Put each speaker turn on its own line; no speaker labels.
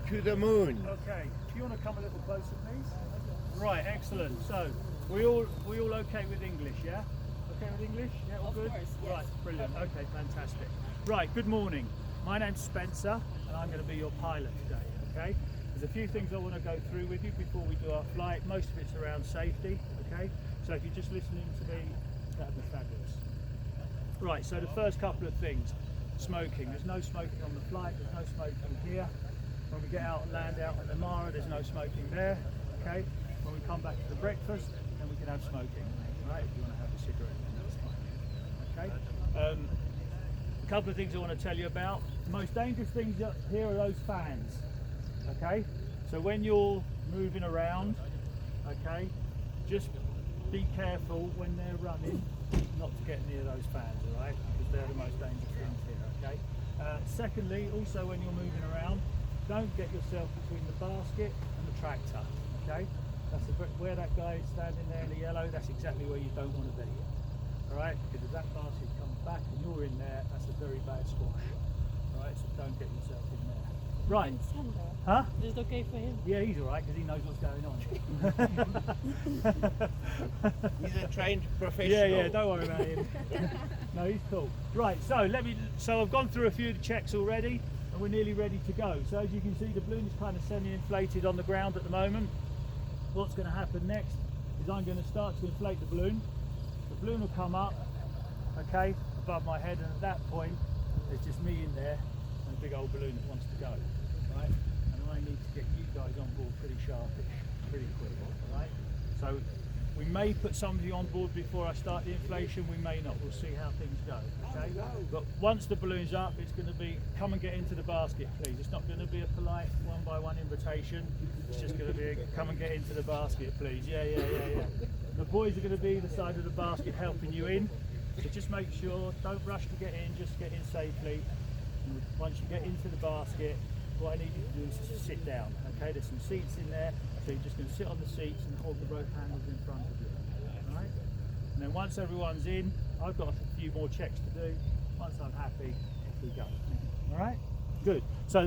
to the moon.
Okay, if you want to come a little closer, please. Right, excellent. So, we all okay with English, yeah? Okay with English? Yeah, all good?
Of course, yes.
Right, brilliant. Okay, fantastic. Right, good morning. My name's Spencer, and I'm going to be your pilot today, okay? There's a few things I want to go through with you before we do our flight. Most of it's around safety, okay? So if you're just listening to me, that'd be fabulous. Right, so the first couple of things. Smoking. There's no smoking on the flight, there's no smoking here. When we get out and land out at the Mara, there's no smoking there, okay? When we come back to the breakfast, then we can have smoking, right? If you want to have a cigarette, then that's fine, okay? A couple of things I want to tell you about. The most dangerous things here are those fans, okay? So when you're moving around, okay, just be careful when they're running not to get near those fans, all right? Because they're the most dangerous things here, okay? Secondly, also when you're moving around, don't get yourself between the basket and the tractor, okay? That's where that guy is standing there in the yellow, that's exactly where you don't want to be, all right? Because if that basket comes back and you're in there, that's a very bad squash, all right? So don't get yourself in there. Right. Huh?
Is it okay for him?
Yeah, he's all right because he knows what's going on.
He's a trained professional.
Yeah, don't worry about him. No, he's cool. Right, so I've gone through a few of the checks already and we're nearly ready to go. So as you can see, the balloon is kind of semi-inflated on the ground at the moment. What's going to happen next is I'm going to start to inflate the balloon. The balloon will come up, okay, above my head, and at that point, there's just me in there and a big old balloon that wants to go, right? And I need to get you guys on board pretty sharpish, pretty quick, all right? So we may put some of you on board before I start the inflation, we may not, we'll see how things go, okay? But once the balloon's up, it's going to be, come and get into the basket, please. It's not going to be a polite one-by-one invitation, it's just going to be a, come and get into the basket, please. Yeah. The boys are going to be the side of the basket helping you in, so just make sure, don't rush to get in, just get in safely. And once you get into the basket, what I need you to do is just sit down, okay? There's some seats in there, so you're just going to sit on the seats and hold the rope handles in front of you, all right? And then once everyone's in, I've got a few more checks to do. Once I'm happy, off we go, all right? Good. So that